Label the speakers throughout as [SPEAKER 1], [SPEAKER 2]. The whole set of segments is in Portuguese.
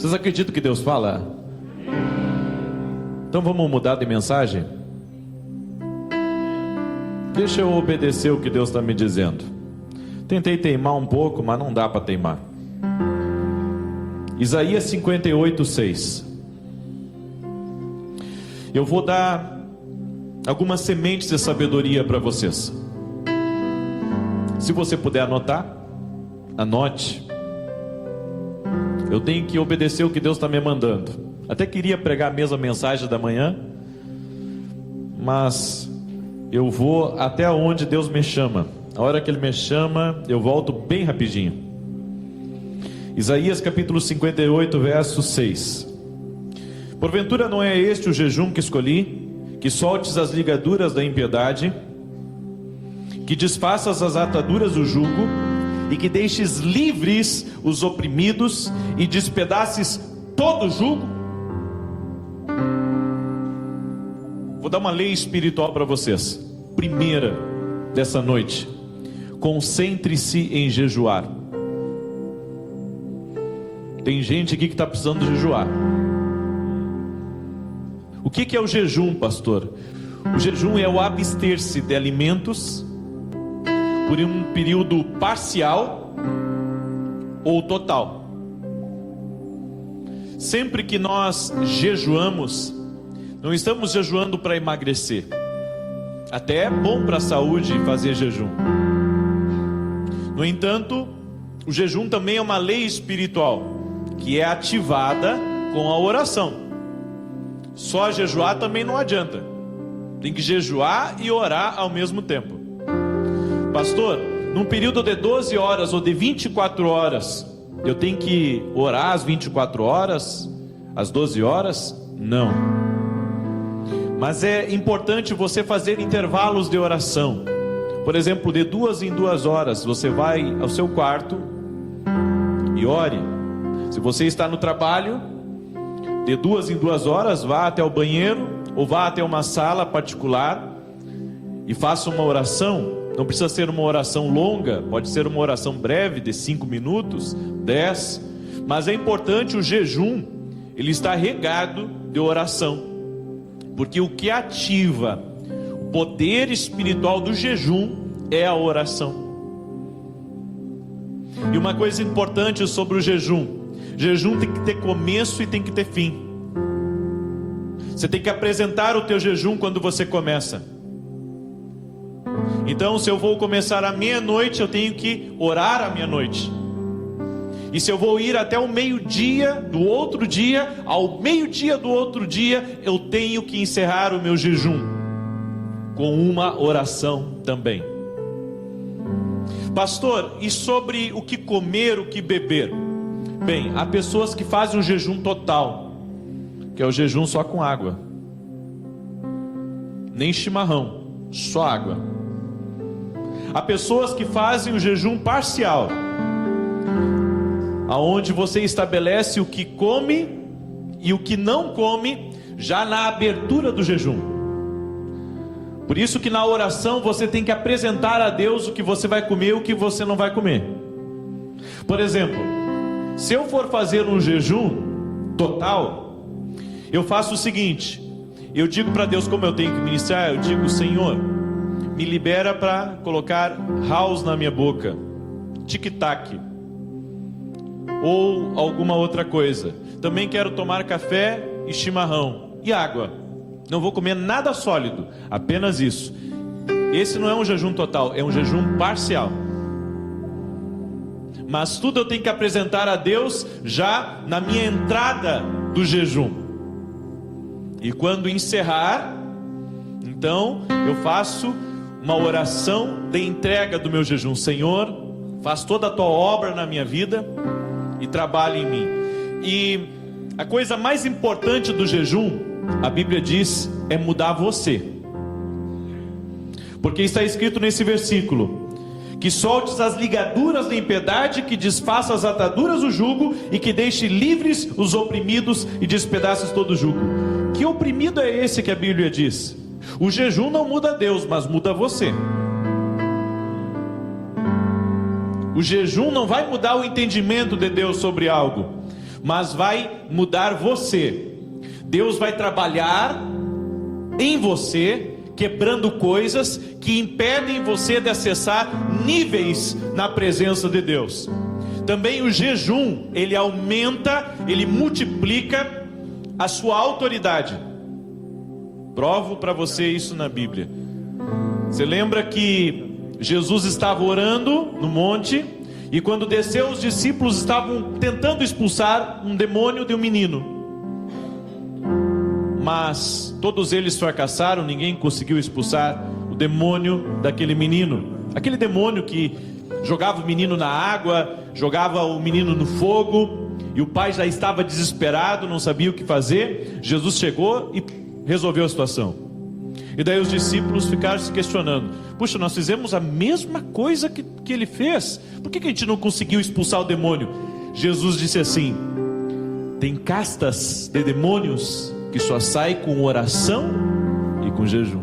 [SPEAKER 1] Vocês acreditam que Deus fala? Então vamos mudar de mensagem? Deixa eu obedecer o que Deus está me dizendo. Tentei teimar um pouco, mas não dá para teimar. Isaías 58:6. Eu vou dar algumas sementes de sabedoria para vocês. Se você puder anotar, anote. Eu tenho que obedecer o que Deus está me mandando. Até queria pregar a mesma mensagem da manhã, mas eu vou até onde Deus me chama. A hora que Ele me chama, eu volto bem rapidinho. Isaías capítulo 58, verso 6. Porventura não é este o jejum que escolhi, que soltes as ligaduras da impiedade, que desfaças as ataduras do jugo, e que deixes livres os oprimidos, e despedaces todo o jugo? Vou dar uma lei espiritual para vocês. Primeira dessa noite: concentre-se em jejuar. Tem gente aqui que está precisando jejuar. O que é o jejum, pastor? O jejum é o abster-se de alimentos por um período parcial ou total. Sempre que nós jejuamos, não estamos jejuando para emagrecer. Até é bom para a saúde fazer jejum. No entanto, o jejum também é uma lei espiritual, que é ativada com a oração. Só jejuar também não adianta. Tem que jejuar e orar ao mesmo tempo. Pastor, num período de 12 horas ou de 24 horas, eu tenho que orar às 24 horas, às 12 horas? Não. Mas é importante você fazer intervalos de oração. Por exemplo, de 2 em 2 horas, você vai ao seu quarto e ore. Se você está no trabalho, de 2 em 2 horas, vá até o banheiro ou vá até uma sala particular e faça uma oração. Não precisa ser uma oração longa, pode ser uma oração breve de 5 minutos, 10. Mas é importante o jejum, ele está regado de oração. Porque o que ativa o poder espiritual do jejum é a oração. E uma coisa importante sobre o jejum: jejum tem que ter começo e tem que ter fim. Você tem que apresentar o teu jejum quando você começa. Então, se eu vou começar à meia-noite, eu tenho que orar à meia-noite. E se eu vou ir até o meio-dia do outro dia, ao meio-dia do outro dia, eu tenho que encerrar o meu jejum com uma oração também. Pastor, e sobre o que comer, o que beber? Bem, há pessoas que fazem um jejum total, que é o jejum só com água. Nem chimarrão, só água. Há pessoas que fazem o jejum parcial, aonde você estabelece o que come e o que não come já na abertura do jejum. Por isso que na oração você tem que apresentar a Deus o que você vai comer e o que você não vai comer. Por exemplo, se eu for fazer um jejum total, eu faço o seguinte: eu digo para Deus como eu tenho que ministrar. Eu digo: Senhor, me libera para colocar house na minha boca, tic-tac, ou alguma outra coisa. Também quero tomar café e chimarrão e água. Não vou comer nada sólido, apenas isso. Esse não é um jejum total, é um jejum parcial. Mas tudo eu tenho que apresentar a Deus já na minha entrada do jejum. E quando encerrar, então eu faço uma oração de entrega do meu jejum. Senhor, faz toda a tua obra na minha vida e trabalha em mim. E a coisa mais importante do jejum, a Bíblia diz, é mudar você. Porque está escrito nesse versículo: que soltes as ligaduras da impiedade, que desfaça as ataduras do jugo, e que deixe livres os oprimidos e despedaces todo o jugo. Que oprimido é esse que a Bíblia diz? O jejum não muda Deus, mas muda você. O jejum não vai mudar o entendimento de Deus sobre algo. mas vai mudar você. Deus vai trabalhar em você, quebrando coisas que impedem você de acessar níveis na presença de Deus. Também o jejum, ele aumenta, ele multiplica a sua autoridade. Provo para você isso na Bíblia. Você lembra que Jesus estava orando no monte, e quando desceu, os discípulos estavam tentando expulsar um demônio de um menino. Mas todos eles fracassaram, ninguém conseguiu expulsar o demônio daquele menino. Aquele demônio que jogava o menino na água, jogava o menino no fogo, e o pai já estava desesperado, não sabia o que fazer. Jesus chegou e resolveu a situação. E daí os discípulos ficaram se questionando: puxa, nós fizemos a mesma coisa que ele fez, por que a gente não conseguiu expulsar o demônio? Jesus disse assim: tem castas de demônios que só sai com oração e com jejum.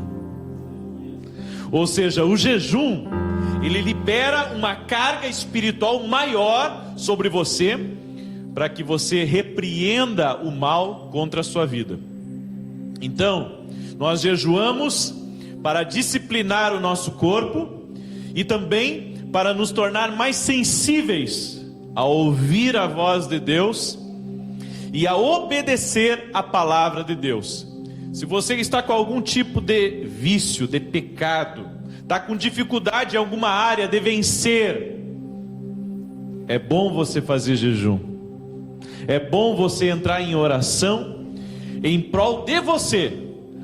[SPEAKER 1] Ou seja, o jejum, ele libera uma carga espiritual maior sobre você, para que você repreenda o mal contra a sua vida. Então, nós jejuamos para disciplinar o nosso corpo e também para nos tornar mais sensíveis a ouvir a voz de Deus e a obedecer a palavra de Deus. Se você está com algum tipo de vício, de pecado, está com dificuldade em alguma área de vencer, é bom você fazer jejum. É bom você entrar em oração em prol de você,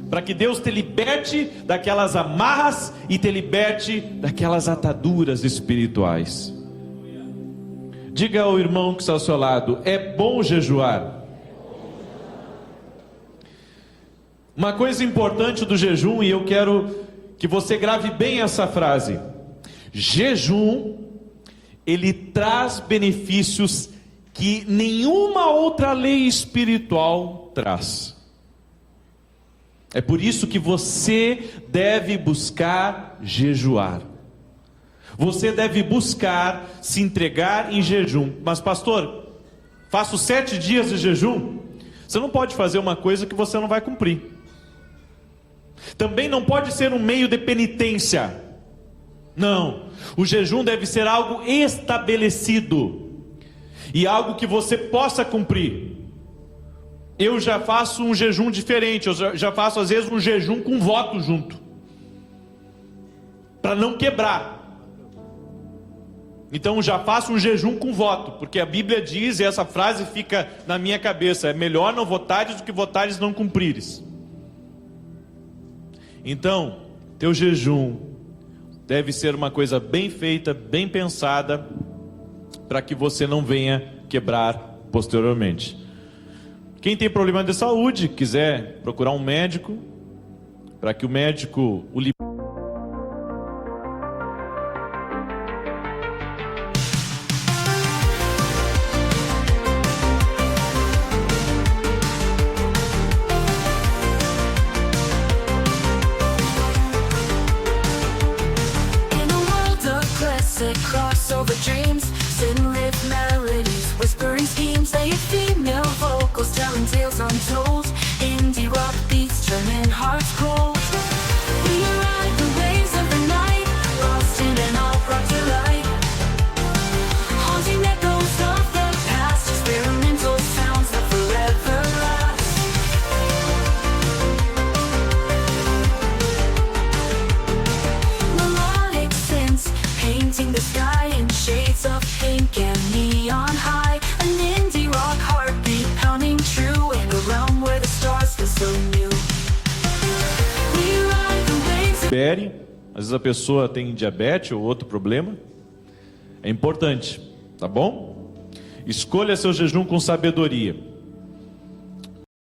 [SPEAKER 1] para que Deus te liberte daquelas amarras e te liberte daquelas ataduras espirituais. Diga ao irmão que está ao seu lado: é bom jejuar. Uma coisa importante do jejum, e eu quero que você grave bem essa frase: jejum, ele traz benefícios que nenhuma outra lei espiritual traz. É por isso que você deve buscar jejuar. Você deve buscar se entregar em jejum. Mas pastor, faço 7 dias de jejum. Você não pode fazer uma coisa que você não vai cumprir. Também não pode ser um meio de penitência. Não, o jejum deve ser algo estabelecido e algo que você possa cumprir. Eu já faço um jejum diferente. Eu já faço às vezes um jejum com voto junto, para não quebrar. Então já faço um jejum com voto, porque a Bíblia diz, e essa frase fica na minha cabeça: é melhor não votares do que votares não cumprires. Então, teu jejum deve ser uma coisa bem feita, bem pensada, para que você não venha quebrar posteriormente. Quem tem problema de saúde, quiser procurar um médico, para que o médico o libere.
[SPEAKER 2] Crossover dreams, sitting live melodies, whispering schemes, they female vocals telling tales untold, indie rock beats turning hearts cold. We ride the waves of the night, lost in an all brought to light, haunting echoes of the past, experimental sounds that forever last. Melodic synths painting the sky in shades of pink and neon high, an indie rock heartbeat pounding true in a realm where the stars feel so new. We ride the waves.
[SPEAKER 1] Às vezes a pessoa tem diabetes ou outro problema. É importante, tá bom? Escolha seu jejum com sabedoria.